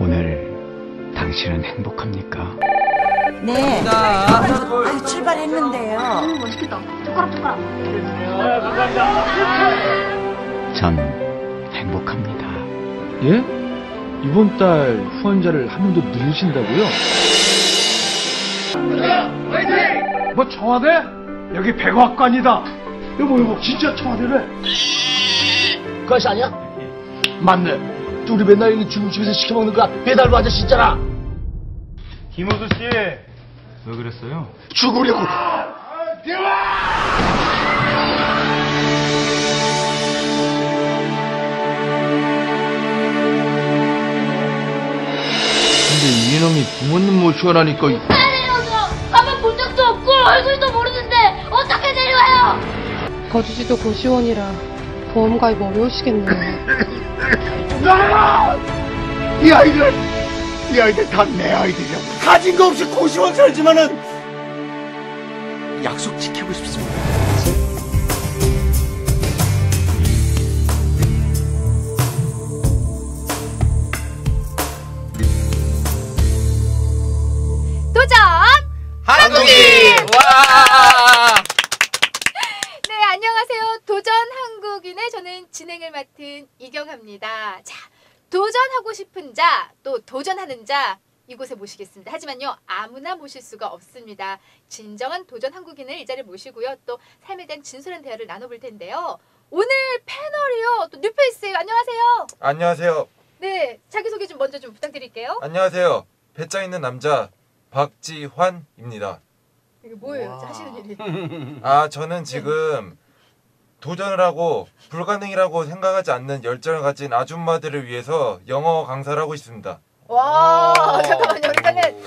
오늘 당신은 행복합니까? 네. 아유, 출발했는데요. 맛있겠다. 젓가락. 전 행복합니다. 예? 이번 달 후원자를 한 명 더 늘리신다고요? 뭐 청와대? 여기 백악관이다. 여보 진짜 청와대래? 그것이 아니야? 맞네. 우리 맨날 이 중국집에서 시켜먹는 거 배달부 아저씨 있잖아. 김호수 씨. 왜 그랬어요? 죽으려고. 근데 이놈이 부모님 모시오라니까. 내려줘. 가면 본 적도 없고 얼굴도 모르는데 어떻게 내려와요? 거주지도 고시원이라 보험 가입 어려우시겠네요. 이 아이들 다 내 아이들이야. 가진 거 없이 고시원 살지만은 약속 지키고 싶습니다. 도전 한국인! 와! 네, 안녕하세요. 도전 한국인의 저는 진행을 맡은 이경합니다. 자, 도전하고 싶은 자, 또 도전하는 자 이곳에 모시겠습니다. 하지만요, 아무나 모실 수가 없습니다. 진정한 도전 한국인을 이 자리에 모시고요. 또 삶에 대한 진솔한 대화를 나눠볼 텐데요. 오늘 패널이요. 또 뉴페이스예요. 안녕하세요. 안녕하세요. 네, 자기소개 좀 먼저 좀 부탁드릴게요. 안녕하세요. 배짱 있는 남자 박지환입니다. 이게 뭐예요? 하시는 일이. 저는 지금 도전을 하고 불가능이라고 생각하지 않는 열정을 가진 아줌마들을 위해서 영어 강사를 하고 있습니다. 와, 잠깐만요. 일단은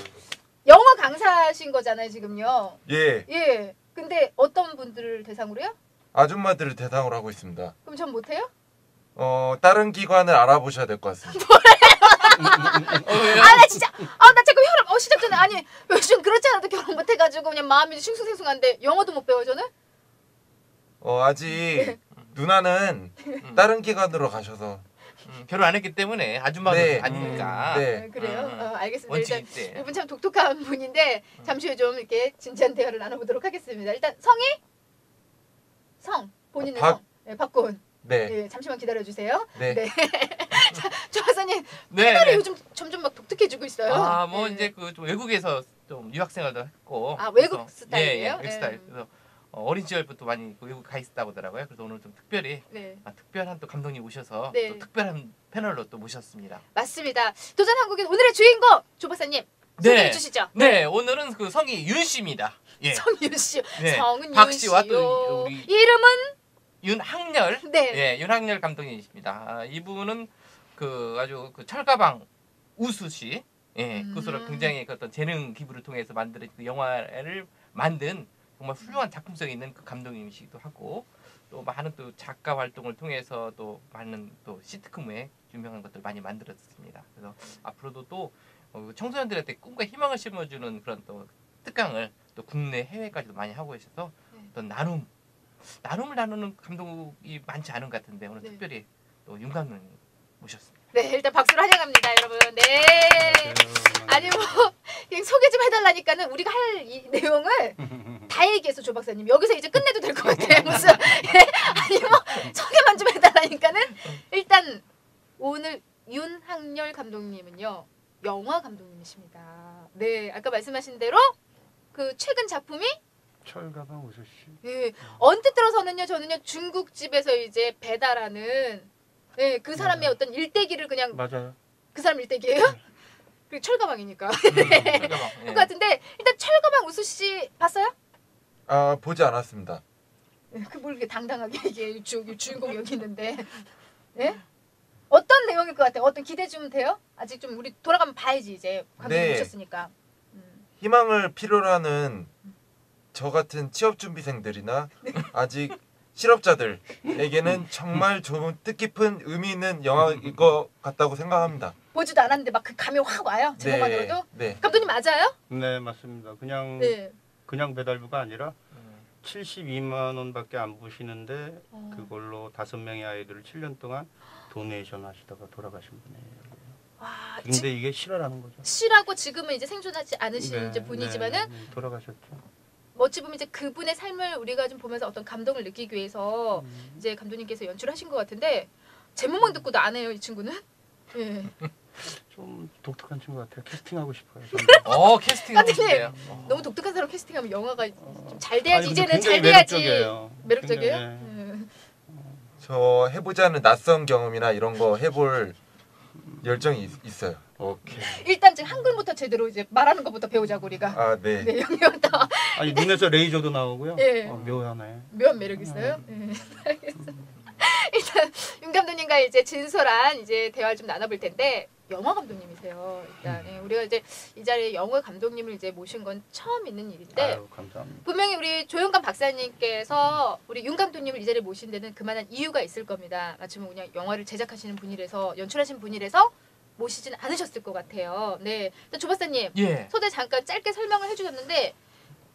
영어 강사신 거잖아요, 지금요. 예, 예. 근데 어떤 분들을 대상으로요? 아줌마들을 대상으로 하고 있습니다. 그럼 전 못해요? 다른 기관을 알아보셔야 될 것 같습니다. 나 진짜, 나 자꾸 혈압, 시작 전에, 아니, 요즘 그렇지 않아도 결혼 못 해가지고 그냥 마음이 싱숭생숭한데 영어도 못 배워, 저는? 아직 누나는 다른 기관으로 가셔서. 결혼 안 했기 때문에 아줌마도 네. 아니니까. 네. 그래요? 알겠습니다. 원칙 일단 있대. 이분 참 독특한 분인데 잠시 후에 좀 이렇게 진지한 대화를 나눠보도록 하겠습니다. 일단 성이? 본인의 성. 네, 박고은. 네. 네, 잠시만 기다려주세요. 네. 자, 조 박사님, 네, 패널이 네. 요즘 점점 막 독특해지고 있어요. 네. 이제 좀 외국에서 좀 유학생활도 했고. 외국 그래서, 스타일이에요? 외국 스타일. 그래서 어린 시절부터 많이 외국 가 있었다고 하더라고요. 그래서 오늘 좀 특별히 특별한 또 감독님 오셔서 또 특별한 패널로 또 모셨습니다. 맞습니다. 도전 한국인 오늘의 주인공 조 박사님 소개해 주시죠. 네, 오늘은 그 성이 윤 씨입니다. 예. 성윤 씨, 네. 성은 박 윤 씨와 씨요. 또 우리 이름은 윤학열. 네. 예, 윤학열 감독님이십니다. 이분은 아주 철가방 우수 씨, 그것으로 굉장히 어떤 재능 기부를 통해서 만든 그 영화를 만든 정말 훌륭한 작품성이 있는 그 감독님이시기도 하고, 또 많은 또 작가 활동을 통해서 또 많은 또 시트콤에 유명한 것들 많이 만들었습니다. 그래서 앞으로도 또 청소년들한테 꿈과 희망을 심어주는 그런 또 특강을 또 국내 해외까지도 많이 하고 계셔서 어떤 나눔을 나누는 감독이 많지 않은 것 같은데 오늘 특별히 또 윤 감독님 모셨습니다. 네, 일단 박수로 환영합니다, 여러분. 네. 아니 그냥 소개 좀 해달라니까는 우리가 할 이 내용을 다 얘기해서 조 박사님 여기서 이제 끝내도 될 것 같아요. 무슨 아니 소개만 좀 해달라니까는 일단 오늘 윤학열 감독님은요 영화 감독님이십니다. 네, 아까 말씀하신 대로 그 최근 작품이 철가방 우수씨. 예, 언뜻 들어서는요 저는요 중국집에서 이제 배달하는 그 사람의 어떤 일대기를 그냥 맞아요. 그 사람 일대기예요? 그리고 철가방이니까. 철가방. 그 같은데 일단 철가방 우수 씨 봤어요? 보지 않았습니다. 뭘 이렇게 당당하게 이게 주인공 여기 있는데. 예? 어떤 내용일 것 같아요? 어떤 기대 좀 돼요? 아직 좀 우리 돌아가면 봐야지 이제 감독님 오셨으니까. 희망을 필요로 하는 저 같은 취업준비생들이나 아직 실업자들에게는 정말 좋은 뜻깊은 의미 있는 영화일 것 같다고 생각합니다. 보지도 않았는데 막 그 감이 확 와요? 제목만으로도? 네. 감독님 맞아요? 네, 맞습니다. 그냥 배달부가 아니라 72만 원밖에 안 부시는데 그걸로 5명의 아이들을 7년 동안 도네이션 하시다가 돌아가신 분이에요. 와, 근데 이게 실화라는 거죠. 실하고 지금은 이제 생존하지 않으신 네, 이제 분이지만은 돌아가셨죠. 어찌 보면 이제 그분의 삶을 우리가 좀 보면서 어떤 감동을 느끼기 위해서 이제 감독님께서 연출하신 것 같은데 제목만 듣고도 안 해요 이 친구는. 예. 좀 독특한 친구 같아요. 캐스팅하고 싶어요. 캐스팅하고 싶네요. 너무 독특한 사람 캐스팅하면 영화가 좀 잘 돼야지. 아니, 근데 이제는 잘 굉장히 돼야지. 매력적이에요. 매력적이에요? 굉장히, 저 해보자는 낯선 경험이나 이런 거 해볼 열정이 있어요. 오케이. 일단 지금 한글부터 제대로 이제 말하는 것부터 배우자고 우리가. 아, 네. 네, 영역도 아니 눈에서 레이저도 나오고요. 예. 묘하네. 묘한 매력 있어요. 예. 알겠습니다. 일단 윤 감독님과 이제 진솔한 이제 대화를 좀 나눠볼 텐데 영화 감독님이세요. 일단 우리가 이제 이 자리에 영화 감독님을 이제 모신 건 처음 있는 일인데 아유, 감사합니다. 분명히 우리 조영관 박사님께서 우리 윤 감독님을 이 자리에 모신 데는 그만한 이유가 있을 겁니다. 마침 그냥 영화를 제작하시는 분이라서 연출하신 분이라서 모시진 않으셨을 것 같아요. 네, 조 박사님 소대 잠깐 짧게 설명을 해주셨는데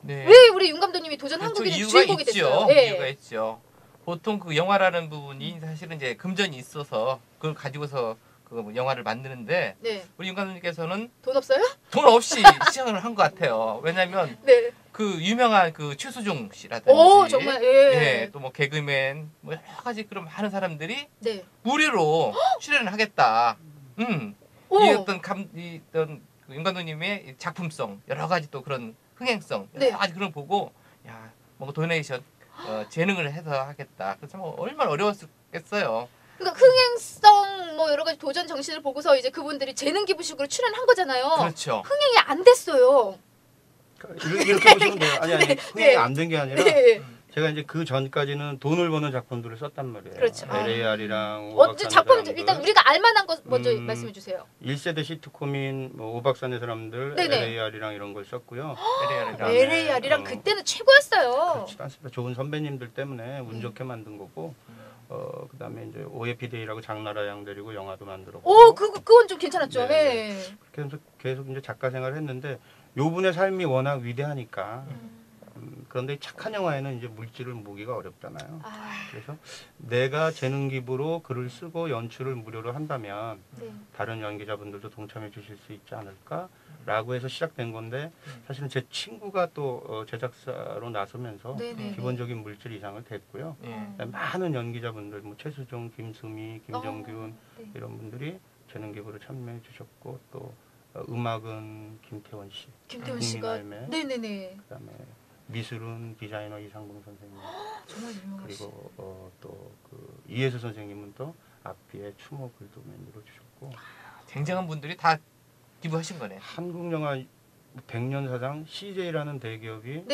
네. 왜 우리 윤 감독님이 도전 그렇죠. 한국인의 이유가 주인공이 있죠. 됐어요? 네. 이유가 있죠. 보통 그 영화라는 부분이 사실은 이제 금전이 있어서 그걸 가지고서 그 영화를 만드는데 네. 우리 윤 감독님께서는 돈 없어요? 돈 없이 시작을 한 것 같아요. 왜냐하면 네. 그 유명한 그 최수종 씨라든지, 오 정말 예. 또 뭐 개그맨 뭐 여러 가지 그런 많은 사람들이 네. 무료로 출연을 하겠다. 이 어떤 윤 감독님의 작품성 여러 가지 또 그런 흥행성 여러 가지 그런 거 보고 야 뭔가 도네이션 재능을 해서 하겠다. 그래서 뭐 얼마나 어려웠겠어요. 그러니까 흥행성 뭐 여러 가지 도전 정신을 보고서 이제 그분들이 재능 기부식으로 출연한 거잖아요. 그렇죠. 흥행이 안 됐어요. 이렇게 보시면 돼요. 아니 흥행이 안 된 게 아니라 제가 이제 그 전까지는 돈을 버는 작품들을 썼단 말이에요. 그렇죠. LAR이랑 어떤 작품 일단 우리가 알만한 거 먼저 말씀해 주세요. 1세대 시트콤인 뭐 오박산의 사람들, LAR이랑 이런 걸 썼고요. LAR이랑 그때는 최고였어요. 그렇지 않습니다. 좋은 선배님들 때문에 운 좋게 만든 거고. 그다음에 이제 오에피데이라고 장나라 양 데리고 영화도 만들었고. 그건 좀 괜찮았죠. 네. 그래서 계속 이제 작가 생활을 했는데 요분의 삶이 워낙 위대하니까. 그런데 착한 영화에는 이제 물질을 모기가 어렵잖아요. 그래서 내가 재능 기부로 글을 쓰고 연출을 무료로 한다면 다른 연기자분들도 동참해 주실 수 있지 않을까라고 해서 시작된 건데 사실은 제 친구가 또 제작사로 나서면서 기본적인 물질 이상을 댔고요. 많은 연기자분들 뭐 최수종, 김수미, 김정균 이런 분들이 재능 기부로 참여해 주셨고 또 음악은 김태원 씨, 김태원 씨가 네네네. 그다음에 미술은 디자이너 이상봉 선생님. 정말 유명하시. 그리고 또 그 이혜수 선생님은 또 앞뒤에 추모 글도 만들어 주셨고. 굉장한 분들이 다 기부하신 거네. 한국 영화 100년 사상 CJ라는 대기업이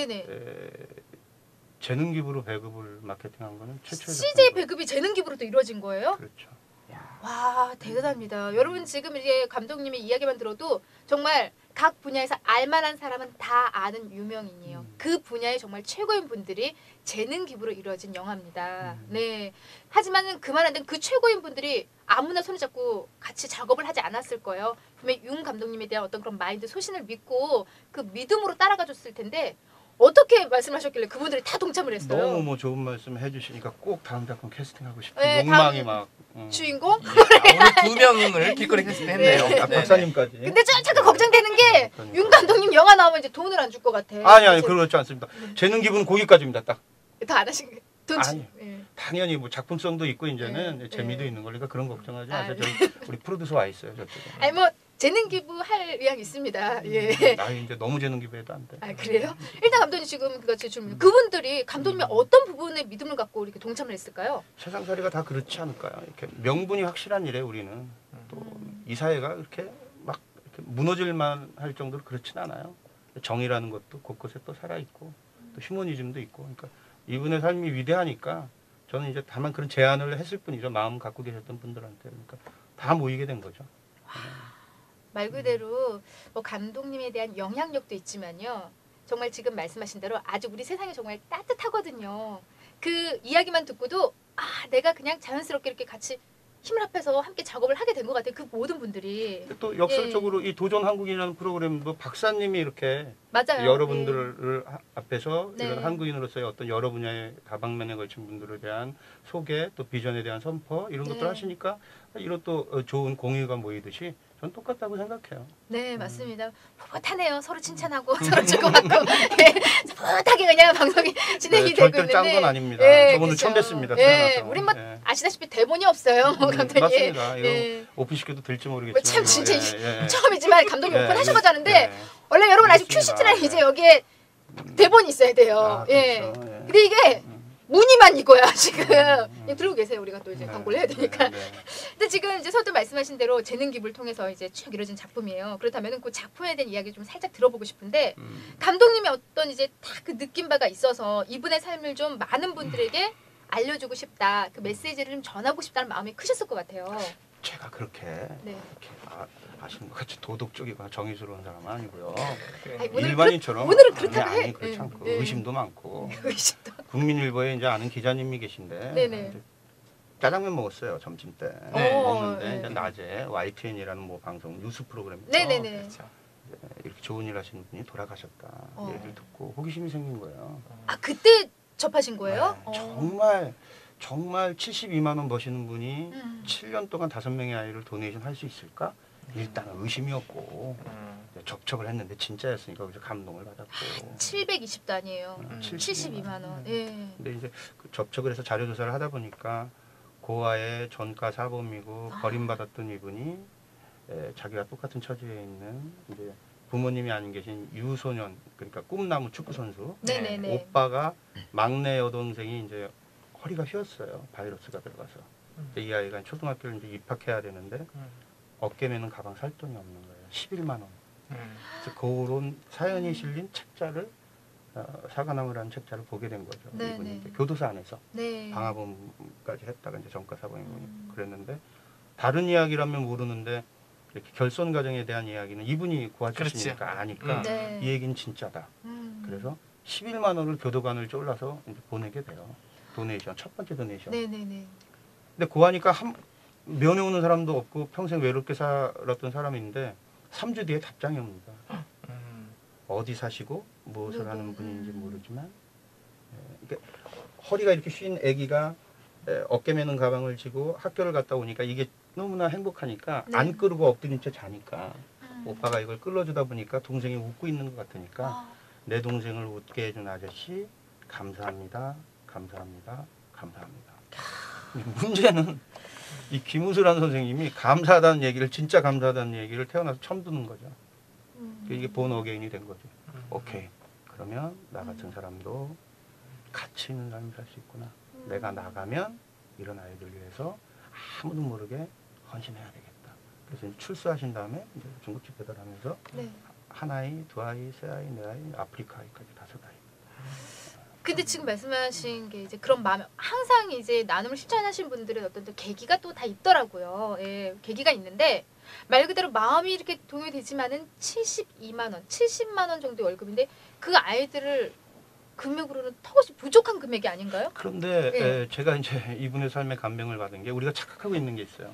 재능 기부로 배급을 마케팅한 거는 최초의 CJ 배급이 재능 기부로도 이루어진 거예요? 그렇죠. 와 대단합니다. 여러분 지금 이제 감독님의 이야기만 들어도 정말 각 분야에서 알만한 사람은 다 아는 유명인이에요. 그 분야의 정말 최고인 분들이 재능 기부로 이루어진 영화입니다. 네. 하지만은 그만한 그 최고인 분들이 아무나 손을 잡고 같이 작업을 하지 않았을 거예요. 분명히 윤 감독님에 대한 어떤 그런 마인드 소신을 믿고 그 믿음으로 따라가 줬을 텐데 어떻게 말씀하셨길래 그분들이 다 동참을 했어요? 너무 뭐 좋은 말씀 해주시니까 꼭 다음 작품 캐스팅하고 싶은 욕망이 막. 주인공? 오늘 2명을 길거리 캐스팅했네요. 박사님까지. 근데 저 잠깐 걱정되는 게 윤 감독님 영화 나오면 이제 돈을 안 줄 것 같아. 아니 그렇지 않습니다. 재능 기부는 거기까지입니다. 딱. 다 안 하신 게 돈. 아니 당연히 뭐 작품성도 있고 이제는 재미도 있는 거니까 그런 걱정하지 마세요. 저희 우리 프로듀서 와 있어요 저쪽에. 아니 뭐 재능 기부할 의향 있습니다. 예. 나 이제 너무 재능 기부해도 안 돼. 아 그래요? 일단 감독님 지금 그거 제 질문. 그분들이 감독님의 어떤 부분에 믿음을 갖고 이렇게 동참을 했을까요? 세상살이가 다 그렇지 않을까요? 이렇게 명분이 확실한 일에 우리는 또 이 사회가 이렇게 막 이렇게 무너질만 할 정도로 그렇진 않아요. 정의라는 것도 곳곳에 또 살아 있고 또 휴머니즘도 있고 그러니까 이분의 삶이 위대하니까 저는 이제 다만 그런 제안을 했을 뿐이죠. 마음 갖고 계셨던 분들한테 그러니까 다 모이게 된 거죠. 말 그대로 뭐 감독님에 대한 영향력도 있지만요. 정말 지금 말씀하신 대로 아주 우리 세상이 정말 따뜻하거든요. 그 이야기만 듣고도 내가 그냥 자연스럽게 이렇게 같이 힘을 합해서 함께 작업을 하게 된 것 같아요. 그 모든 분들이. 또 역설적으로 이 도전 한국인이라는 프로그램도 박사님이 이렇게 맞아요. 여러분들을 앞에서 네. 이런 한국인으로서의 어떤 여러 분야의 다방면에 걸친 분들에 대한 소개, 또 비전에 대한 선포 이런 네. 것들 하시니까 이런 또 좋은 공유가 모이듯이 전 똑같다고 생각해요. 네, 맞습니다. 풋풋하네요. 서로 칭찬하고 서로 주고받고 예, 풋풋하게 그냥 방송이 진행이 되고 절대 있는데. 짠 건 아닙니다. 예, 저 오늘 그쵸. 처음 뵀습니다. 예, 태어나서. 우린 뭐 예. 아시다시피 대본이 없어요. 감독님. 맞습니다. 이거 예. 오픈시켜도 될지 뭐 모르겠지만. 참 진짜 예. 처음이지만 감독님 예, 오픈하셔가지고 하는데 예. 원래 여러분 아직 알겠습니다. 큐시트랑 예. 이제 여기에 대본이 있어야 돼요. 아, 예. 그렇죠. 예. 근데 이게 무늬만 이거야 지금. 이거 들고 계세요. 우리가 또 이제 네. 광고를 해야 되니까. 네, 네. 근데 지금 이제 서도 말씀하신 대로 재능 기부를 통해서 이제 쭉 이루어진 작품이에요. 그렇다면은 그 작품에 대한 이야기 좀 살짝 들어보고 싶은데 감독님이 어떤 이제 딱 그 느낀 바가 있어서 이분의 삶을 좀 많은 분들에게 알려주고 싶다. 그 메시지를 좀 전하고 싶다는 마음이 크셨을 것 같아요. 제가 그렇게 네. 아시는 것 같이 도덕적이거나 정의스러운 사람은 아니고요. 아니, 오늘은 일반인처럼 오늘은 그렇다고 아니, 해. 그렇지 않고 네. 의심도 많고 의심도. 국민일보에 이제 아는 기자님이 계신데 네네. 이제 짜장면 먹었어요 점심 때 네. 먹는데 네. 이제 낮에 YTN이라는 뭐 방송 뉴스 프로그램에서 네네네. 그렇죠. 이렇게 좋은 일 하시는 분이 돌아가셨다 어. 얘기를 듣고 호기심이 생긴 거예요. 아 그때 접하신 거예요? 네, 정말 72만 원 버시는 분이 음. 7년 동안 5명의 아이를 도네이션 할 수 있을까? 일단 의심이었고 접촉을 했는데 진짜였으니까 그래서 감동을 받았고 720단이에요. 72만 원. 예. 근데 이제 그 접촉을 해서 자료 조사를 하다 보니까 고아의 전과 사범이고 버림받았던 이분이 자기가 똑같은 처지에 있는 이제 부모님이 아닌 계신 유소년 그러니까 꿈나무 축구 선수 네네네. 오빠가 막내 여동생이 이제 허리가 휘었어요. 바이러스가 들어가서 이 아이가 초등학교를 이제 입학해야 되는데 어깨 매는 가방 살 돈이 없는 거예요. 11만 원. 그래서 그런 사연이 실린 책자를 사과나무라는 책자를 보게 된 거죠. 네네. 이분이 이제 교도소 안에서 네. 방화범까지 했다가 이제 전과 사범이고 그랬는데 다른 이야기라면 모르는데 이렇게 결손 과정에 대한 이야기는 이분이 고아 출신이니까 그렇지. 아니까 네. 이 얘기는 진짜다. 그래서 11만 원을 교도관을 쫄라서 이제 보내게 돼요. 도네이션 첫 번째 도네이션. 네네네. 근데 고하니까 면회 오는 사람도 없고 평생 외롭게 살았던 사람인데 3주 뒤에 답장이 옵니다. 어디 사시고 무엇을 하는 분인지 모르지만 그러니까 허리가 이렇게 쉰 아기가 어깨 매는 가방을 지고 학교를 갔다 오니까 이게 너무나 행복하니까 네. 안 끌고 엎드린 채 자니까 오빠가 이걸 끌어주다 보니까 동생이 웃고 있는 것 같으니까 내 동생을 웃게 해준 아저씨 감사합니다. 감사합니다. 감사합니다. 문제는 이 김우수라는 선생님이 감사하다는 얘기를 진짜 감사하다는 얘기를 태어나서 처음 듣는 거죠. 이게 본 어게인이 된 거죠. 오케이. 그러면 나 같은 사람도 가치 있는 삶을 살 수 있구나. 내가 나가면 이런 아이들 위해서 아무도 모르게 헌신해야 되겠다. 그래서 이제 출소하신 다음에 이제 중국집 배달하면서 네. 한 아이, 두 아이, 세 아이, 네 아이, 아프리카 아이까지 5아이. 근데 지금 말씀하신 게 이제 그런 마음 항상 이제 나눔을 실천하신 분들은 어떤 또 계기가 또 다 있더라고요. 예, 계기가 있는데 말 그대로 마음이 이렇게 동요이 되지만은 72만 원, 70만 원 정도 월급인데 그 아이들을 금액으로는 턱없이 부족한 금액이 아닌가요? 그런데 예. 제가 이제 이분의 삶에 감명을 받은 게 우리가 착각하고 있는 게 있어요.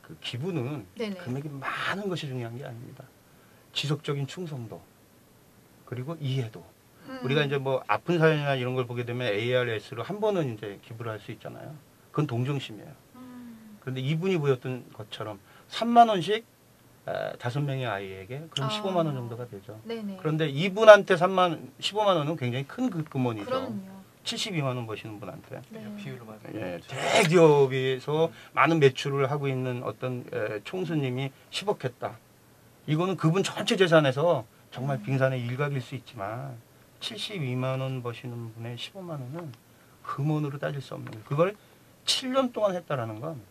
그 기부는 네네. 금액이 많은 것이 중요한 게 아닙니다. 지속적인 충성도 그리고 이해도. 우리가 이제 뭐 아픈 사연이나 이런 걸 보게 되면 ARS로 한 번은 이제 기부를 할 수 있잖아요. 그건 동정심이에요. 그런데 이분이 보였던 것처럼 3만 원씩 5명의 아이에게 그럼 15만 원 정도가 되죠. 네네. 그런데 이분한테 15만 원은 굉장히 큰 금원이죠. 그럼요. 72만 원 버시는 분한테. 네. 비율로 봐서. 예, 대기업에서 많은 매출을 하고 있는 어떤 총수님이 10억 했다. 이거는 그분 전체 재산에서 정말 빙산의 일각일 수 있지만 72만 원 버시는 분의 15만 원은 금원으로 따질 수 없는 거예요. 그걸 7년 동안 했다라는 건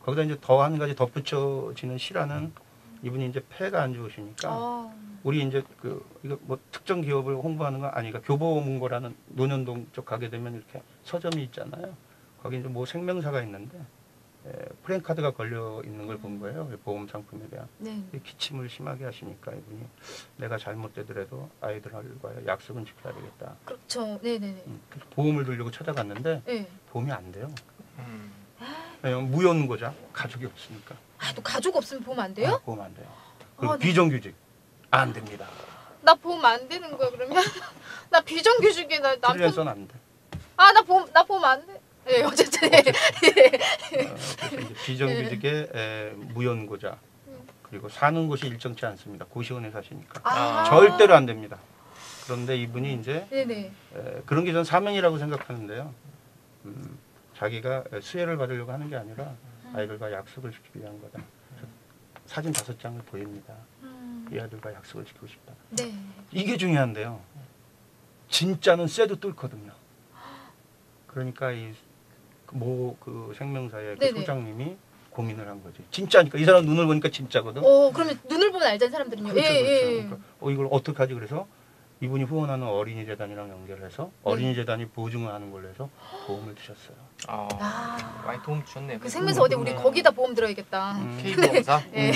거기다 이제 더 한 가지 덧붙여지는 시라는 이분이 이제 폐가 안 좋으시니까 우리 이제 이거 뭐 특정 기업을 홍보하는 거 아니니까 교보문고라는 논현동 쪽 가게 되면 이렇게 서점이 있잖아요. 거기 이제 뭐 생명사가 있는데 프랜카드가 걸려 있는 걸 본 거예요. 보험 상품에 대한. 네. 기침을 심하게 하시니까 이분이 내가 잘못되더라도 아이들과의 약속은 지켜야 되겠다. 그렇죠. 네네네. 그래서 보험을 들려고 찾아갔는데 네. 보험이 안 돼요. 왜냐면 무연고자 가족이 없으니까. 아, 또 가족 없으면 보면 안 돼요? 보험 안 돼요. 그리고 네. 비정규직 안 됩니다. 나 보면 안 되는 거야 그러면? 나 비정규직이 나 남편. 프리랜서는 안 돼. 나 보면 안 돼. 예, 어쨌든. 그래서 이제 비정규직의 무연고자 그리고 사는 곳이 일정치 않습니다. 고시원에 사시니까 절대로 안 됩니다. 그런데 이분이 이제 네네. 그런 게 전 사명이라고 생각하는데요. 자기가 수혜를 받으려고 하는 게 아니라 아이들과 약속을 지키기 위한 거다. 사진 5장을 보입니다. 이 아들과 약속을 지키고 싶다. 네. 이게 중요한데요. 진짜는 쇠도 뚫거든요. 그러니까 그 생명사의 그 소장님이 고민을 한 거지. 진짜니까 이 사람 눈을 보니까 진짜거든. 그러면 눈을 보면 알잖아요 사람들은요. 그렇죠, 예, 그렇죠. 예. 그러니까 이걸 어떻게 하지? 그래서 이분이 후원하는 어린이 재단이랑 연결해서 어린이 재단이 보증을 하는 걸로 해서 보험을 주셨어요. 많이 도움 주셨네요. 그 생명사 어디 우리 거기다 보험 들어야겠다. K보험사. 네.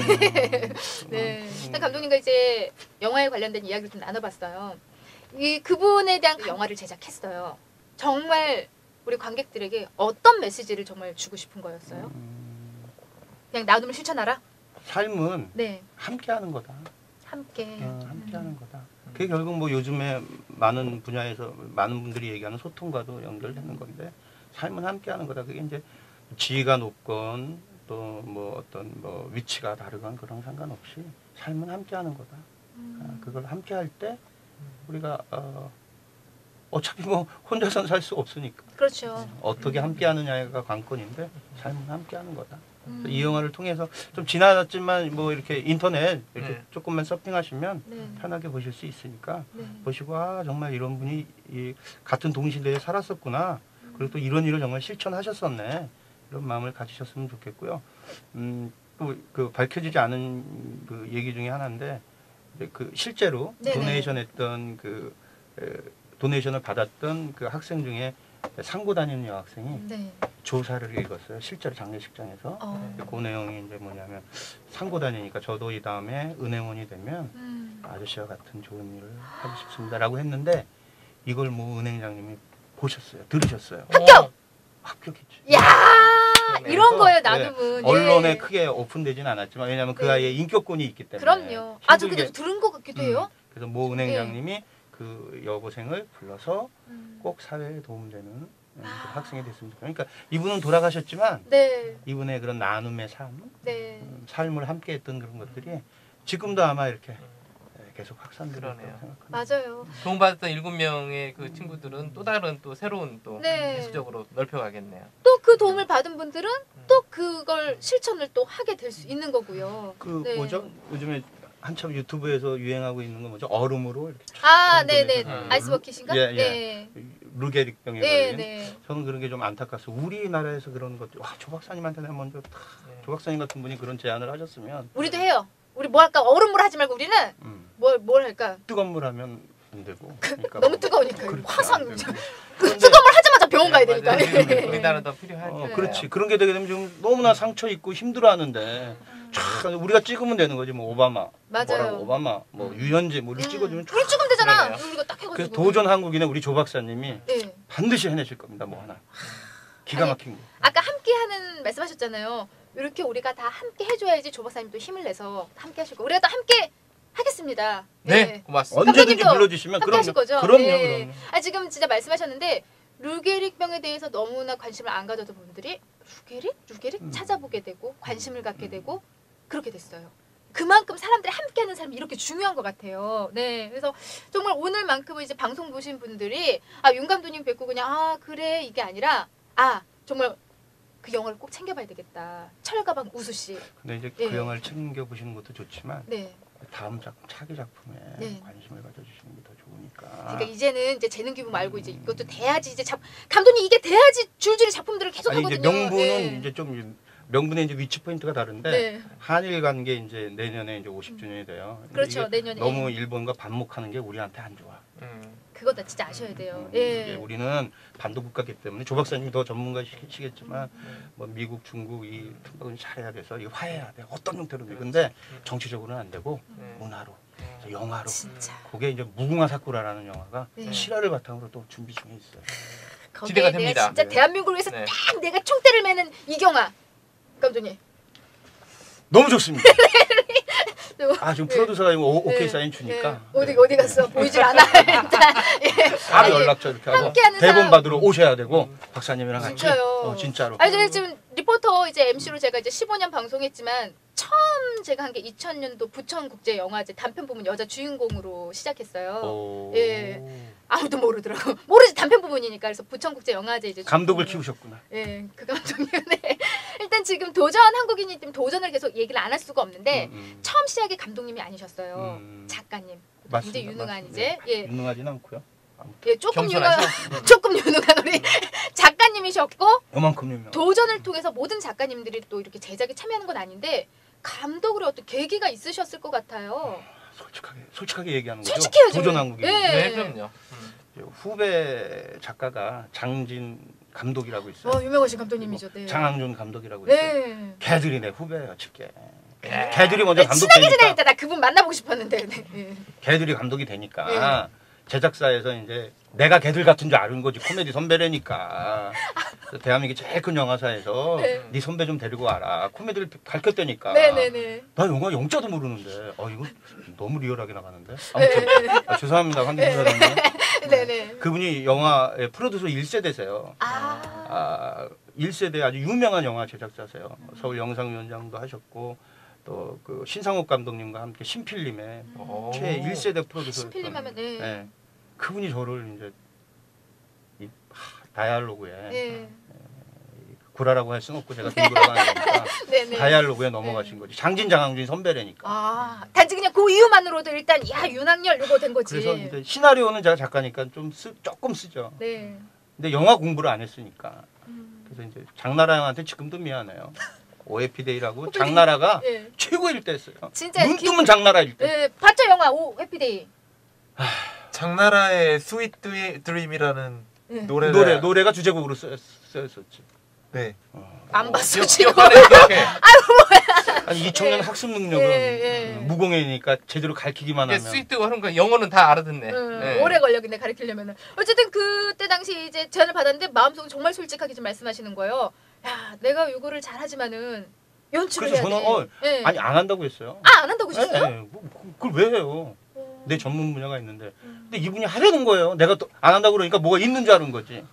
네. 일단 감독님과 이제 영화에 관련된 이야기를 좀 나눠봤어요. 그분에 대한 영화를 제작했어요. 정말 우리 관객들에게 어떤 메시지를 정말 주고 싶은 거였어요? 그냥 나눔을 실천하라? 삶은 네. 함께하는 거다. 함께. 함께하는 거다. 그게 결국 뭐 요즘에 많은 분야에서 많은 분들이 얘기하는 소통과도 연결되는 건데 삶은 함께하는 거다. 그게 이제 지위가 높건 또 뭐 어떤 뭐 위치가 다르건 그런 상관없이 삶은 함께하는 거다. 그걸 함께할 때 우리가 어차피 뭐 혼자서는 살 수 없으니까. 그렇죠. 어떻게 함께하느냐가 관건인데 삶은 함께하는 거다. 이 영화를 통해서 좀 지나갔지만 뭐 이렇게 인터넷 이렇게 조금만 서핑하시면 편하게 보실 수 있으니까 보시고 정말 이런 분이 같은 동시대에 살았었구나. 그리고 또 이런 일을 정말 실천하셨었네. 이런 마음을 가지셨으면 좋겠고요. 또 그 밝혀지지 않은 그 얘기 중에 하나인데 그 실제로 도네이션했던 그 도네이션을 받았던 그 학생 중에 상고 다니는 여학생이 조사를 읽었어요. 실제로 장례식장에서. 그 내용이 이제 뭐냐면 상고 다니니까 저도 이 다음에 은행원이 되면 아저씨와 같은 좋은 일을 하고 싶습니다라고 했는데 이걸 뭐 은행장님이 보셨어요. 들으셨어요. 합격했지. 야 이런 거예요 나눔은. 언론에 크게 오픈되지는 않았지만 왜냐하면 그 아이의 인격권이 있기 때문에. 그럼요. 저 근데 들은 것 같기도 해요. 그래서 모 은행장님이 그 여고생을 불러서 꼭 사회에 도움되는 그 학생이 됐으면 좋겠어요. 그러니까 이분은 돌아가셨지만 이분의 그런 나눔의 삶, 삶을 함께했던 그런 것들이 지금도 아마 이렇게 계속 확산되고 있다고 생각합니다. 맞아요. 도움받았던 7명의 그 친구들은 또 다른 또 새로운 또 예수적으로 넓혀가겠네요. 또 그 도움을 받은 분들은 또 그걸 실천을 또 하게 될 수 있는 거고요. 뭐죠? 요즘에 한참 유튜브에서 유행하고 있는 거 뭐죠? 얼음으로 이렇게 네네. 아이스 버킷인가? 루게릭병에 걸린. 저는 그런 게 좀 안타깝어요. 우리나라에서 그런 것들. 조 박사님한테 내가 먼저 조 박사님 같은 분이 그런 제안을 하셨으면. 우리도 해요. 우리 뭐 할까? 얼음물 하지 말고 우리는 뭘 할까? 뜨거운 물 하면 안 되고. 그러니까 너무 뜨거우니까 화상. 뜨거운 물 하자마자 병원 가야 되니까. 우리나라도 필요하죠. 그렇지. 그런 게 되게 되면 지금 너무나 상처 있고 힘들어하는데 우리가 찍으면 되는 거지. 뭐 오바마, 맞아요. 오바마, 뭐 유현재, 뭐 이렇게 찍어주면 우리 찍으면 되잖아. 우리가 딱 해가지고. 그래서 도전 한국인의 우리 조 박사님이 반드시 해내실 겁니다. 뭐 하나 기가 막힌 거. 아까 함께하는 말씀하셨잖아요. 이렇게 우리가 다 함께 해줘야지 조 박사님도 힘을 내서 함께 하실 거. 우리가 또 함께 하겠습니다. 네, 고맙습니다. 언제든지 불러주시면 함께 하실 거죠? 그럼요. 지금 진짜 말씀하셨는데 루게릭병에 대해서 너무나 관심을 안 가졌던 분들이 루게릭 찾아보게 되고 관심을 갖게 되고 그렇게 됐어요. 그만큼 사람들이 함께하는 삶이 이렇게 중요한 것 같아요. 네, 그래서 정말 오늘만큼은 이제 방송 보신 분들이 윤 감독님 뵙고 그냥 그래 이게 아니라 정말 그 영화를 꼭 챙겨봐야 되겠다. 철가방 우수 씨. 근데 이제 그 영화를 챙겨 보시는 것도 좋지만 다음 작품 차기 작품에 관심을 가져주시는 게 더 좋으니까. 그러니까 이제는 이제 재능 기부 말고 이제 이것도 돼야지 이제 감독님 이게 돼야지 줄줄이 작품들을 계속 하거든요. 이제 명분은 이제 좀 명분의 이제 위치 포인트가 다른데 한일 관계 이제 내년에 이제 50주년이 돼요. 그렇죠. 내년에. 너무 일본과 반목하는 게 우리한테 안 좋아. 그거 나 진짜 아셔야 돼요. 이제 우리는 반도 국가기 때문에 조 박사님이 더 전문가시겠지만 뭐 미국, 중국 이 틈바구니 잘해야 돼서 이거 화해해야 돼. 어떤 형태로든. 근데 정치적으로는 안 되고 문화로, 영화로. 진짜. 그게 이제 무궁화 사쿠라라는 영화가 실화를 바탕으로 또 준비 중에 있어요. 기대가 됩니다. 진짜 네. 대한민국을 위해서 대한민국을 위해서 딱 내가 총대를 매는 이경아 감독님. 너무 좋습니다. 너무 좋습니다. 네. 지금 예. 프로듀서가 이거 오케이 예. 사인 주니까. 예. 어디 갔어? 보이질 않아. 일단 바로 아니, 연락처 이렇게 하고 함께하는 대본 사람- 받으러 오셔야 되고 박사님이랑 같이. 진짜요. 진짜로. 아니 제가 지금 리포터 이제 MC로 제가 이제 15년 방송했지만 처음 제가 한 게 2000년도 부천국제영화제 단편 부문 여자 주인공으로 시작했어요. 예. 아무도 모르더라고. 모르지 단편 부분이니까. 그래서 부천국제영화제 이제 감독을 주인공으로. 키우셨구나. 예, 그 감독님. 네. 일단 지금 도전 한국인이기 때문에 도전을 계속 얘기를 안 할 수가 없는데 처음 시작이 감독님이 아니셨어요. 작가님. 굉장히 유능한 이제 예. 유능하진 않고요. 예, 조금 겸손하죠? 조금 유능한 우리 작가님이셨고 요만큼 유명. 도전을 통해서 모든 작가님들이 또 이렇게 제작에 참여하는 건 아닌데 감독으로 어떤 계기가 있으셨을 것 같아요. 솔직하게 얘기하는 거죠. 솔직해요, 도전 지금. 한국인. 예. 네, 그럼요. 후배 작가가 장진 감독이라고 있어요. 유명하신 감독님이죠. 네. 장항준 감독이라고 있어요. 네. 걔들이 내 후배예요, 측계. 걔들이 먼저 감독 친하게 되니까. 지내니까 나 그분 만나보고 싶었는데. 네. 예. 걔들이 감독이 되니까 제작사에서 이제 내가 걔들 같은 줄 아는 거지. 코미디 선배라니까. 대한민국 제일 큰 영화사에서 네 선배 좀 데리고 와라. 코미디를 가르쳤다니까. 네네네. 나 영화 영자도 모르는데. 이거 너무 리얼하게 나가는데. 아무튼 죄송합니다, 황기준 사장님. 네네. 그분이 영화의 프로듀서 1세대세요. 1세대 아주 유명한 영화 제작자세요. 서울 영상위원장도 하셨고 또 그 신상옥 감독님과 함께 신필님의 최 1세대 프로듀서. 신필님 하면 네. 그분이 저를 이제 다이알로그에 구라라고 할 수는 없고 제가 동구라고 하니까 다이알로그에 넘어가신 거지. 장진 장항준 선배라니까. 단지 그냥 그 이유만으로도 일단 야 윤학열 이거 된 거지. 그래서 이제 시나리오는 제가 작가니까 좀 조금 쓰죠. 네. 근데 영화 공부를 안 했으니까. 그래서 이제 장나라 형한테 지금도 미안해요. 오해피데이라고 장나라가 최고일 때였어요. 진짜 눈 뜨면 장나라일 때. 네, 봤죠 영화 오 해피데이. 장나라의 스윗 드림이라는 노래가 주제곡으로 쓰였었지. 네. 안 봤어 지금. 아니 2000년 학습 능력은 무공해니까 제대로 가르치기만 하면. 스위트 하는 거 영어는 다 알아듣네. 오래 걸려겠네 가르치려면은. 어쨌든 그때 당시 이제 제안을 받았는데 마음속은 정말 솔직하게 좀 말씀하시는 거예요. 야 내가 요거를 잘하지만은 연출을 해야 돼. 그래서 저는 아니 안 한다고 했어요. 안 한다고 하셨어요? 그걸 왜 해요? 내 전문 분야가 있는데. 근데 이분이 하려는 거예요. 내가 또 안 한다고 그러니까 뭐가 있는 줄 아는 거지.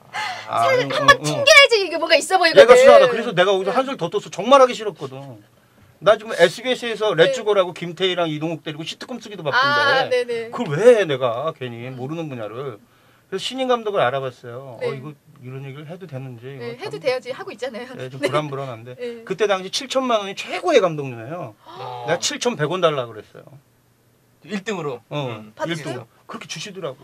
한번 튕겨야지 이게 뭐가 있어 보이거든. 내가 수하다. 그래서 내가 거기서 한술 더 떴어. 정말 하기 싫었거든. 나 지금 SBS에서 렛츠고라고 김태희랑 이동욱 데리고 시트콤 쓰기도 바쁜데 그걸 왜 해 내가 괜히 모르는 분야를. 그래서 신인 감독을 알아봤어요. 이거 이런 얘기를 해도 되는지. 이거 해도 돼야지 하고 있잖아요. 좀 불안불안한데 그때 당시 7천만 원이 최고의 감독료예요. 내가 7,100원 달라고 그랬어요. 1등으로. 1등. 그렇게 주시더라고.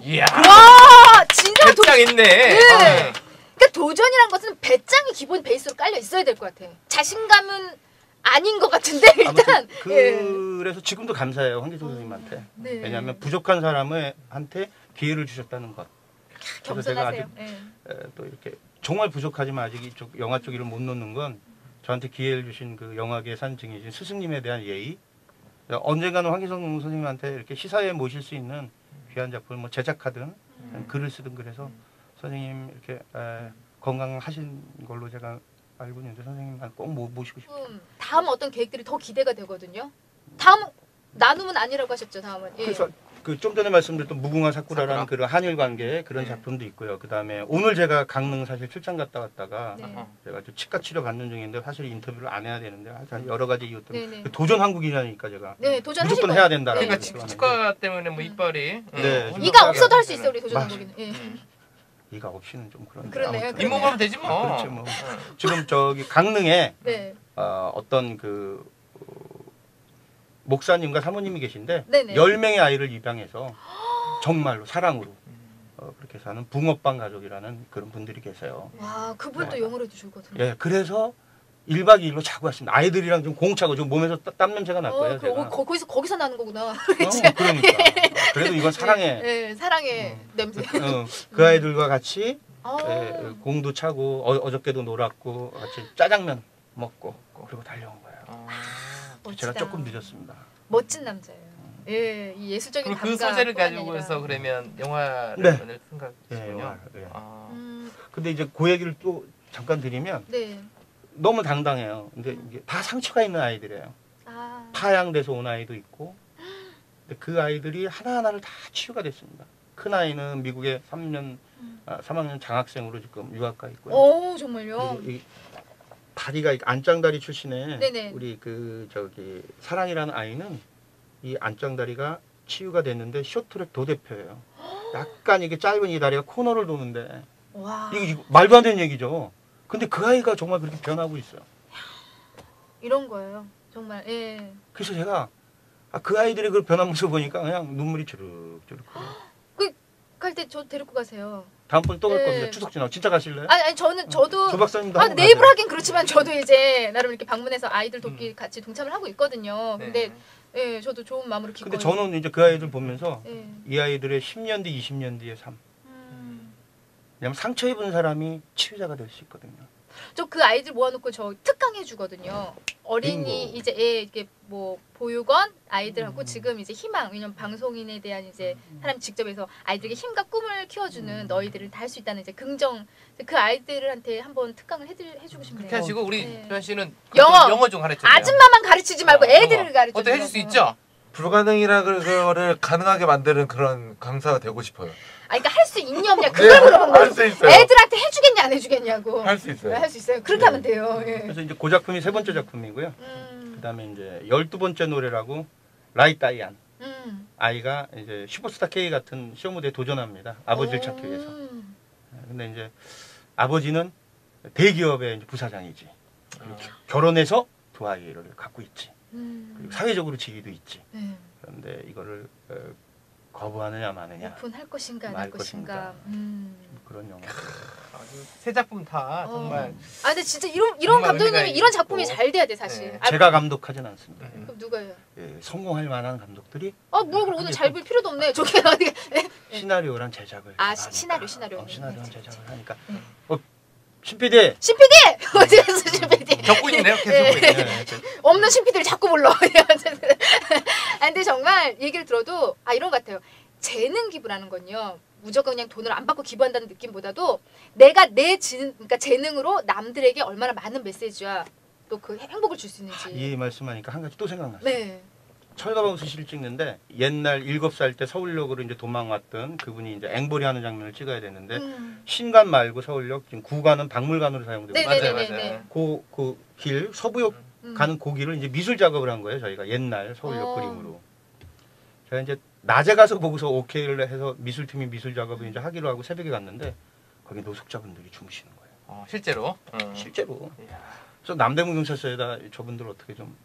이야. 와 진짜 배짱 있네. 그러니까 도전이란 것은 배짱이 기본 베이스로 깔려 있어야 될 것 같아. 자신감은 아닌 것 같은데 일단. 그래서 지금도 감사해요 황기종 선생님한테. 왜냐하면 부족한 사람한테 기회를 주셨다는 것. 그래서 제가 아직 또 이렇게 정말 부족하지만 아직 이쪽 영화 쪽 일을 못 놓는 건 저한테 기회를 주신 그 영화계 산증이신 스승님에 대한 예의. 언젠가는 황기성 선생님한테 이렇게 시사회에 모실 수 있는 귀한 작품을 뭐 제작하든 글을 쓰든 그래서 선생님 이렇게 건강하신 걸로 제가 알고 있는데 선생님한테 꼭 모시고 싶어요. 다음 어떤 계획들이 더 기대가 되거든요. 다음 나눔은 아니라고 하셨죠. 다음은. 그래서 그 좀 전에 말씀드렸던 무궁화 사쿠라라는 그런 한일 관계 그런 작품도 있고요. 그 다음에 오늘 제가 강릉 사실 출장 갔다 왔다가 제가 좀 치과 치료 받는 중인데 사실 인터뷰를 안 해야 되는데 여러 가지 이유 때문에 도전 한국이라니까 제가 무조건 해야 된다. 그러니까 치과 때문에 뭐 이빨이 이가 없어도 할 수 있어 우리 도전 한국이는. 이가 없이는 좀 그런데. 그러네요. 잇몸하면 되지 뭐. 그렇죠 뭐. 지금 저기 강릉에 어떤 그 목사님과 사모님이 계신데 10명의 아이를 입양해서 정말로 사랑으로 그렇게 사는 붕어빵 가족이라는 그런 분들이 계세요. 와 그분도 영어로 해도 좋을 것 같은데. 예, 그래서 1박 2일로 자고 왔습니다. 아이들이랑 좀 공차고 좀 몸에서 땀 냄새가 날 거예요. 제가. 거기서 나는 거구나. 그러니까. 그래도 이건 사랑해. 사랑의 냄새. 그 아이들과 같이 공도 차고 어저께도 놀았고 같이 짜장면 먹고 그리고 달려온 거예요. 제가 조금 늦었습니다. 멋진 남자예요. 예, 이 예술적인 감각. 그 소재를 가지고서 그러면 영화를 생각하시군요. 근데 이제 그 얘기를 또 잠깐 드리면 너무 당당해요. 근데 이게 다 상처가 있는 아이들이에요. 파양돼서 온 아이도 있고. 근데 그 아이들이 하나하나를 다 치유가 됐습니다. 큰 아이는 미국에 3학년 장학생으로 지금 유학 가 있고요. 오, 정말요? 이 다리가 안짱다리 출신의 네네. 우리 사랑이라는 아이는 이 안짱다리가 치유가 됐는데 쇼트트랙 도대표예요. 약간 이게 짧은 이 다리가 코너를 도는데 와. 이거 말도 안 되는 얘기죠. 근데 그 아이가 정말 그렇게 변하고 있어요. 이런 거예요. 정말. 예. 그래서 제가 그 아이들이 그 변한 모습 보니까 그냥 눈물이 주룩주룩 흘러요. 갈 때 저 데리고 가세요. 다음번에 또 갈 네. 겁니다. 추석 지나고 진짜 가실래요? 아니 저도 조 박사님도 한번 내 입으로 가세요. 하긴 그렇지만 저도 이제 나름 이렇게 방문해서 아이들 돕기 같이 동참을 하고 있거든요. 근데 예, 저도 좋은 마음으로 기꺼이. 근데 저는 이제 그 아이들 보면서 예. 이 아이들의 10년 뒤, 20년 뒤의 삶. 왜냐면 상처 입은 사람이 치유자가 될 수 있거든요. 저 그 아이들 모아놓고 저 특강해 주거든요. 어린이 빙고. 이제 이게 뭐 보육원 아이들하고 지금 이제 희망, 왜냐면 방송인에 대한 이제 사람 직접 해서 아이들에게 힘과 꿈을 키워주는 너희들은 다 할 수 있다는 이제 긍정, 그 아이들한테 한번 특강을 해주고 싶네요. 그렇게 하시고 우리 조한 씨는 영어 좀 가르쳐. 아줌마만 가르치지 말고 애들을 가르쳐. 어떻게 해줄 수 있죠? 불가능이라 그거를 가능하게 만드는 그런 강사가 되고 싶어요. 그러니까 할 수 있냐 없냐 그걸 물어본 할 수 있어요. 거예요. 애들한테 해주겠냐 안 해주겠냐고. 할 수 있어요. 할 수 있어요. 그렇게 하면 돼요. 예. 그래서 이제 그 작품이 세 번째 작품이고요. 그다음에 이제 12번째 노래라고 라이 다이안. 아이가 이제 슈퍼스타 K 같은 쇼 무대에 도전합니다. 아버지를 찾기 위해서. 근데 이제 아버지는 대기업의 이제 부사장이지. 결혼해서 두 아이를 갖고 있지. 그리고 사회적으로 지위도 있지. 그런데 이거를 거부하느냐 마느냐. 오픈할 것인가 안 할 것인가. 그런 영화. 새 작품 다 정말. 근데 진짜 이런 감독님이 이런 작품이 잘 돼야 돼 사실. 제가 감독하진 않습니다. 그럼 누가요? 예, 성공할 만한 감독들이 뭐 그럼 오늘 잘 볼 필요도 없네. 저기 어디. 시나리오랑 제작을. 시나리오. 시나리오랑 제작을 하니까. 신 PD. 신 PD 어디 갔어 신 PD? 적고 있네요. 계속 보고 있네. 없는 신 PD를 자꾸 불러. 근데 정말 얘기를 들어도 이런 것 같아요. 재능 기부라는 건요. 무조건 그냥 돈을 안 받고 기부한다는 느낌보다도 내가 그러니까 재능으로 남들에게 얼마나 많은 메시지와 또 그 행복을 줄 수 있는지. 이 말씀하니까 한 가지 또 생각났어요. 네. 철가방 수시를 찍는데 옛날 7살 때 서울역으로 이제 도망왔던 그분이 이제 앵벌이 하는 장면을 찍어야 되는데 신간 말고 서울역 지금 구간은 박물관으로 사용되고 네네네네. 그 길 서부역 가는 그 길을 이제 미술 작업을 한 거예요. 저희가 옛날 서울역 그림으로. 제가 이제 낮에 가서 보고서 오케이를 해서 미술팀이 미술 작업을 이제 하기로 하고 새벽에 갔는데 거기 노숙자분들이 주무시는 거예요. 실제로? 실제로. 그래서 남대문 경찰서에다 저분들 어떻게 좀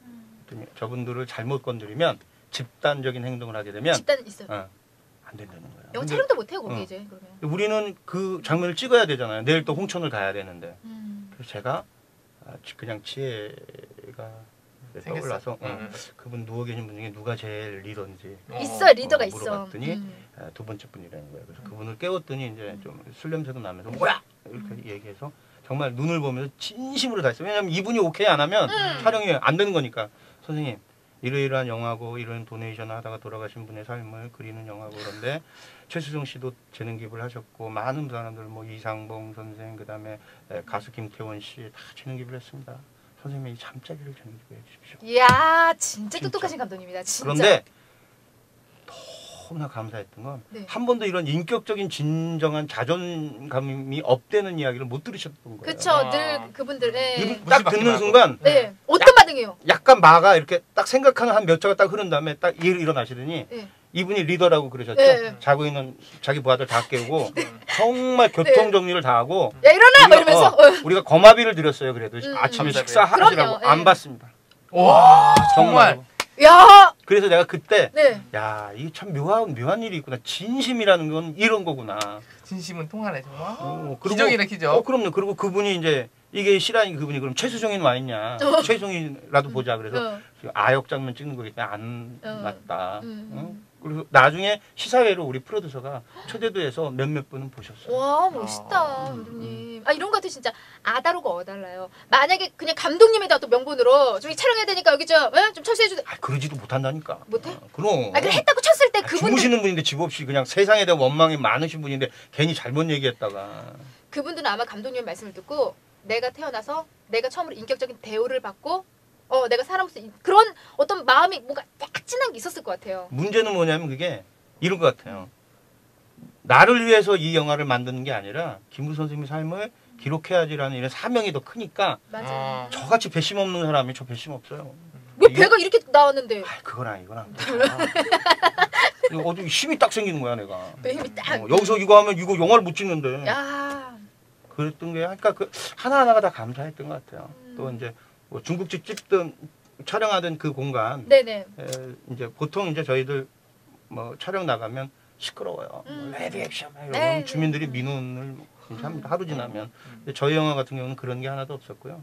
저분들을 잘못 건드리면 집단적인 행동을 하게 되면 집단 있어요. 안 된다는 거예요. 영화 촬영도 못 해요 거기 이제 그러면. 우리는 그 장면을 찍어야 되잖아요. 내일 또 홍천을 가야 되는데. 그래서 제가 그냥 지혜가 떠올라서 그분 누워 계신 분 중에 누가 제일 리더인지 있어 리더가 있어. 물어봤더니 두 번째 분이라는 거예요. 그래서 그분을 깨웠더니 이제 좀 술 냄새도 나면서 뭐야 이렇게 얘기해서 정말 눈을 보면서 진심으로 다 했어요. 왜냐하면 이분이 오케이 안 하면 촬영이 안 되는 거니까. 선생님 이러이러한 영화고 이런 도네이션을 하다가 돌아가신 분의 삶을 그리는 영화고 그런데 최수정 씨도 재능 기부를 하셨고 많은 사람들 뭐 이상봉 선생 그다음에 가수 김태원 씨 다 재능 기부를 했습니다. 선생님이 이 잠자리를 재능 기부해 주십시오. 이야 진짜 똑똑하신 감독님이다. 진짜. 그런데 너무나 감사했던 건 한 네. 번도 이런 인격적인 진정한 자존감이 업되는 이야기를 못 들으셨던 거예요. 그쵸 늘 그분들. 이분 딱 듣는 순간 네. 어떤 반응이에요? 약간 마가 이렇게 딱 생각하는 한 몇 초가 딱 흐른 다음에 딱 일어나시더니 네. 이분이 리더라고 그러셨죠. 네. 자고 있는 자기 부하들 다 깨우고 정말 교통 정리를 다 하고 야 일어나 막 이러면서. 우리가 거마비를 드렸어요. 그래도 아침에 감사합니다. 식사하시라고 그럼요. 안 받습니다. 와 정말. 야. 그래서 내가 그때 네. 야 이게 참 묘한 일이 있구나. 진심이라는 건 이런 거구나. 진심은 통하네 정말. 그리고- 기적이네 기적. 그럼요. 그리고 그분이 이제 이게 실화인 그분이 그럼 최수정이는 와 있냐? 최수정이라도 보자. 그래서 아역 장면 찍는 거기 때문에 안 맞다. 그리고 나중에 시사회로 우리 프로듀서가 초대도 해서 몇몇 분은 보셨어요. 와 멋있다 감독님. 이런 거 같아 진짜 아다르고 어달라요. 만약에 그냥 감독님에다 또 명분으로 저기 촬영해야 되니까 여기 좀 철수해 주세요. 그러지도 못한다니까. 못해? 그럼. 그래 했다고 쳤을 때 그분들 주무시는 분인데 집 없이 그냥 세상에 대한 원망이 많으신 분인데 괜히 잘못 얘기했다가. 그분들은 아마 감독님 말씀을 듣고 내가 태어나서 내가 처음으로 인격적인 대우를 받고 내가 사람으로서 그런 어떤 마음이 뭔가 딱 진한 게 있었을 것 같아요. 문제는 뭐냐면 그게 이런 것 같아요. 나를 위해서 이 영화를 만드는 게 아니라 김구 선생님의 삶을 기록해야지라는 이런 사명이 더 크니까 맞아. 저같이 배심 없는 사람이 저 배심 없어요. 왜 배가 이렇게 나왔는데? 그건 아니구나. 어디 힘이 딱 생기는 거야 내가. 배 힘이 딱. 여기서 이거 하면 이거 영화를 못 찍는데. 야. 그랬던 게 그러니까 그 하나하나가 다 감사했던 것 같아요. 또 이제 뭐 중국집 찍던 촬영하던 그 공간. 네네. 이제 보통 이제 저희들 뭐 촬영 나가면 시끄러워요. 레디 액션 이러면 주민들이 민원을 진짜 합니다. 하루 지나면. 근데 저희 영화 같은 경우는 그런 게 하나도 없었고요.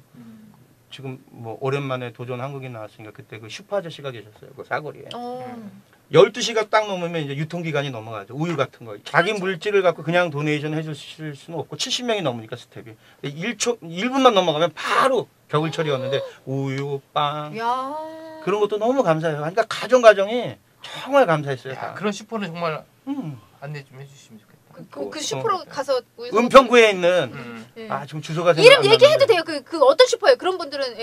지금 뭐 오랜만에 도전 한국인 나왔으니까 그때 그 슈퍼 아저씨가 계셨어요. 그 사거리에. 12시가 딱 넘으면 이제 유통기간이 넘어가죠. 우유 같은 거. 자기 물질을 갖고 그냥 도네이션 해주실 수는 없고 70명이 넘으니까 스텝이. 1분만 넘어가면 바로 겨울철이었는데 우유, 빵. 야. 그런 것도 너무 감사해요. 그러니까 가정이 정말 감사했어요. 다. 그런 슈퍼는 정말 안내 좀 해주시면 좋겠다. 그 슈퍼로 가서 우유 은평구에 있는 지금 주소가 생각 이름 얘기해도 돼요. 그 어떤 슈퍼예요? 그런 분들은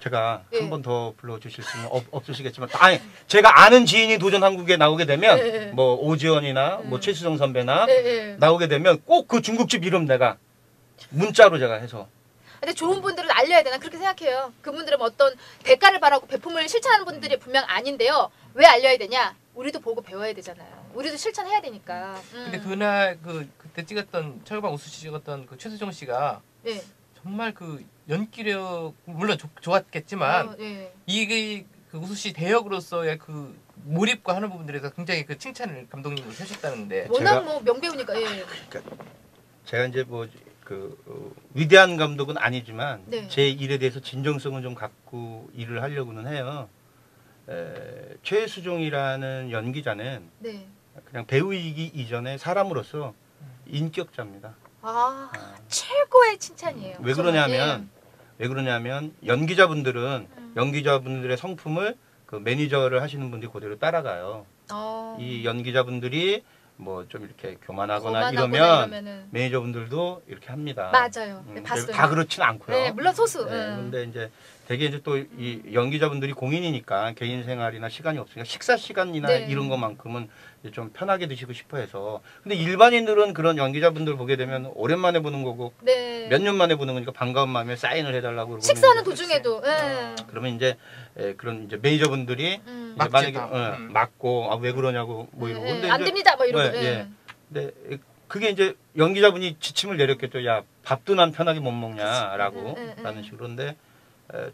제가 한 번 더 불러주실 수는 없으시겠지만 아니 제가 아는 지인이 도전 한국에 나오게 되면 뭐 오지원이나 뭐 최수정 선배나 나오게 되면 꼭 그 중국집 이름 내가 문자로 제가 해서. 근데 좋은 분들은 알려야 되나 그렇게 생각해요. 그분들은 어떤 대가를 바라고 배품을 실천하는 분들이 분명 아닌데요. 왜 알려야 되냐? 우리도 보고 배워야 되잖아요. 우리도 실천해야 되니까. 근데 그날 그때 찍었던 철강 우수 씨 찍었던 그 최수정 씨가 정말 그 연기력 물론 좋았겠지만 이게 그 우수 씨 대역으로서의 그 몰입과 하는 부분들에서 굉장히 그 칭찬을 감독님이 해주셨다는데 워낙 뭐 명배우니까. 그러니까 제가 이제 뭐 위대한 감독은 아니지만 제 일에 대해서 진정성을 좀 갖고 일을 하려고는 해요. 최수종이라는 연기자는 그냥 배우이기 이전에 사람으로서 인격자입니다. 최고의 칭찬이에요. 왜 그러냐면 연기자분들은 연기자분들의 성품을 그 매니저를 하시는 분들이 그대로 따라가요. 이 연기자분들이 뭐 좀 이렇게 교만하거나 이러면 매니저분들도 이렇게 합니다. 맞아요. 봤어요. 다 그렇지는 않고요. 네, 물론 소수. 그런데 이제 되게 이제 또 이 연기자분들이 공인이니까 개인 생활이나 시간이 없으니까 식사 시간이나 이런 것만큼은 좀 편하게 드시고 싶어 해서. 근데 일반인들은 그런 연기자분들 보게 되면 오랜만에 보는 거고 몇 년 만에 보는 거니까 반가운 마음에 사인을 해달라고 그러고 식사하는 도중에도. 그러면 이제 그런 이제 매니저분들이 이제 만약에 맞고 왜 그러냐고 뭐 이러고 근데 안 됩니다 뭐 이러고. 근데 그게 이제 연기자분이 지침을 내렸겠죠. 야 밥도 난 편하게 못 먹냐라고 라는 식으로. 그런데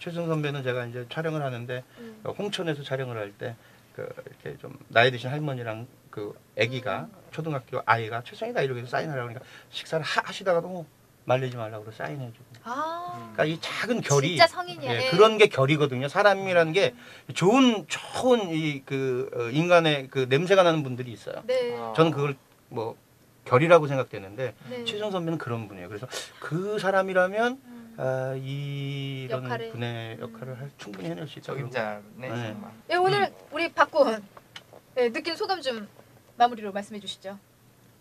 최승 선배는 제가 이제 촬영을 하는데 홍천에서 촬영을 할 때 그 이렇게 좀 나이 드신 할머니랑 그 아기가 초등학교 아이가 최승이다 이렇게 사인하라고 그러니까 식사를 하시다가 너무 말리지 말라고 그래 사인해주고. 그러니까 이 작은 결이 진짜 성인이야. 그런 게 결이거든요. 사람이라는 게 좋은 이 그 인간의 그 냄새가 나는 분들이 있어요. 저는 그걸 뭐 결이라고 생각되는데 최정 선배는 그런 분이에요. 그래서 그 사람이라면 이런 분의 역할을 충분히 해낼 수 있다고. 적임자네. 오늘 우리 박군 느낀 소감 좀 마무리로 말씀해 주시죠.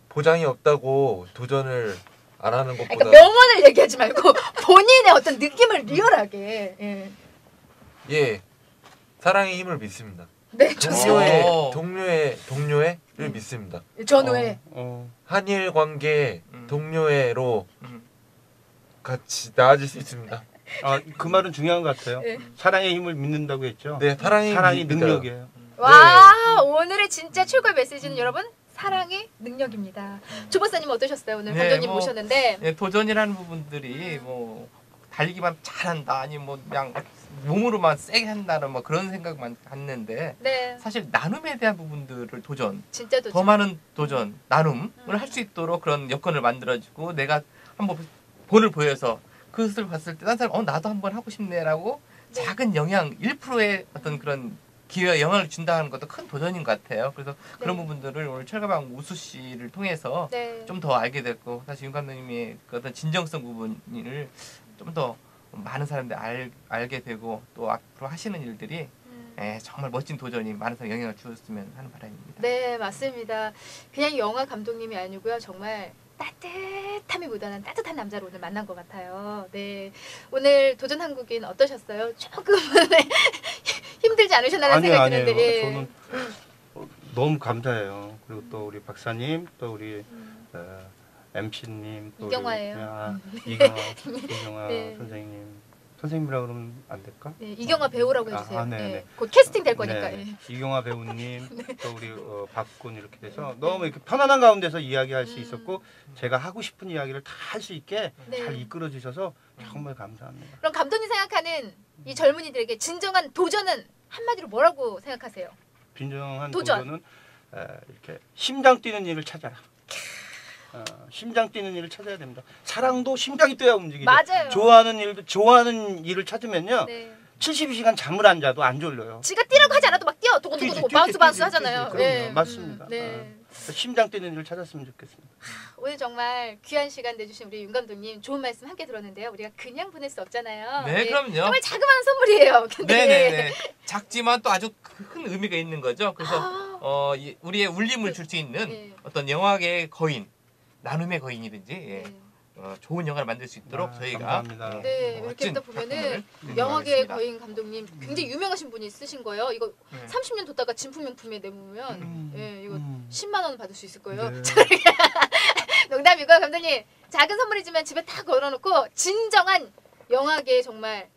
보장이 없다고 도전을 안 하는 것보다. 그러니까 명언을 얘기하지 말고 본인의 어떤 느낌을 리얼하게. 사랑의 힘을 믿습니다. 네, 좋습니다. 동료애를 믿습니다. 전우애. 한일 관계 동료애로 같이 나아질 수 있습니다. 그 말은 중요한 것 같아요. 사랑의 힘을 믿는다고 했죠. 네, 사랑이 능력이에요. 와, 오늘의 진짜 최고의 메시지는 여러분 사랑이 능력입니다. 조박사님 어떠셨어요? 오늘 감독님 모셨는데. 도전이라는 부분들이 뭐 달리기만 잘한다 아니면 뭐 그냥 몸으로만 세게 한다는 뭐 그런 생각만 갖는데 사실 나눔에 대한 부분들을 진짜 도전. 더 많은 도전, 나눔을 할 수 있도록 그런 여건을 만들어주고 내가 한번 본을 보여서 그것을 봤을 때 딴 사람 나도 한번 하고 싶네라고 작은 영향 1%의 어떤 그런 기회와 영향을 준다는 것도 큰 도전인 것 같아요. 그래서 그런 부분들을 오늘 철가방 우수 씨를 통해서 좀 더 알게 됐고 사실 윤 감독님의 그 어떤 진정성 부분을 좀 더 많은 사람들이 알게 되고 또 앞으로 하시는 일들이 정말 멋진 도전이 많은 사람 영향을 주었으면 하는 바람입니다. 네, 맞습니다. 그냥 영화 감독님이 아니고요. 정말 따뜻함이 묻어난 따뜻한 남자를 오늘 만난 것 같아요. 네, 오늘 도전 한국인 어떠셨어요? 조금은 힘들지 않으셨나라는 생각이 드는데. 예. 저는 너무 감사해요. 그리고 또 우리 박사님, 또 우리 MC님, 또 이경화예요. 이경화 네. 선생님이라 그러면 안 될까? 네, 이경화 배우라고 해주세요. 네네. 네, 곧 캐스팅 될 거니까. 네. 예. 이경화 배우님, 또 우리 박군 이렇게 돼서 너무 이렇게 편안한 가운데서 이야기할 수 있었고 제가 하고 싶은 이야기를 다 할 수 있게 네. 잘 이끌어 주셔서 정말 감사합니다. 그럼 감독님 생각하는 이 젊은이들에게 진정한 도전은 한마디로 뭐라고 생각하세요? 진정한 도전. 도전은 이렇게 심장 뛰는 일을 찾아라. 심장 뛰는 일을 찾아야 됩니다. 사랑도 심장이 뛰어야 움직이죠. 맞아요. 좋아하는 일을 찾으면요. 네. 72시간 잠을 안 자도 안 졸려요. 지가 뛰라고 하지 않아도 막 뛰어. 두고두고 바운스 하잖아요. 네. 맞습니다. 네. 심장 뛰는 일을 찾았으면 좋겠습니다. 오늘 정말 귀한 시간 내주신 우리 윤 감독님 좋은 말씀 함께 들었는데요. 우리가 그냥 보낼 수 없잖아요. 네, 그럼요. 정말 자그마한 선물이에요. 근데 네네네. 작지만 또 아주 큰 의미가 있는 거죠. 그래서 우리의 울림을 줄 수 있는 네. 어떤 영화계의 거인, 나눔의 거인이든지 네. 좋은 영화를 만들 수 있도록 저희가 감사합니다. 네, 이렇게 멋진 또 보면은 작품을 영화계의 만들겠습니다. 거인 감독님 굉장히 유명하신 분이 쓰신 거예요. 이거 네. 30년 뒀다가 진품명품에 내보면 예, 이거 10만 원 받을 수 있을 거예요. 네. 농담이고 감독님 작은 선물이지만 집에 다 걸어놓고 진정한 영화계의 정말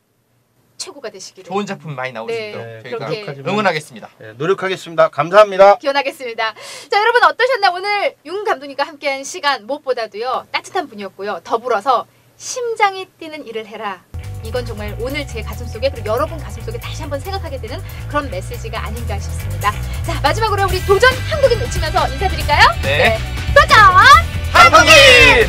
최고가 되시기를 좋은 작품 많이 나올 수 네, 있도록 네, 저희가 그렇게 응원하겠습니다. 네, 노력하겠습니다. 감사합니다. 기원하겠습니다. 자, 여러분 어떠셨나? 오늘 윤 감독님과 함께한 시간 무엇보다도요 따뜻한 분이었고요. 더불어서 심장이 뛰는 일을 해라. 이건 정말 오늘 제 가슴속에 그리고 여러분 가슴속에 다시 한번 생각하게 되는 그런 메시지가 아닌가 싶습니다. 자, 마지막으로 우리 도전 한국인 외치면서 인사드릴까요? 네. 도전 한국인!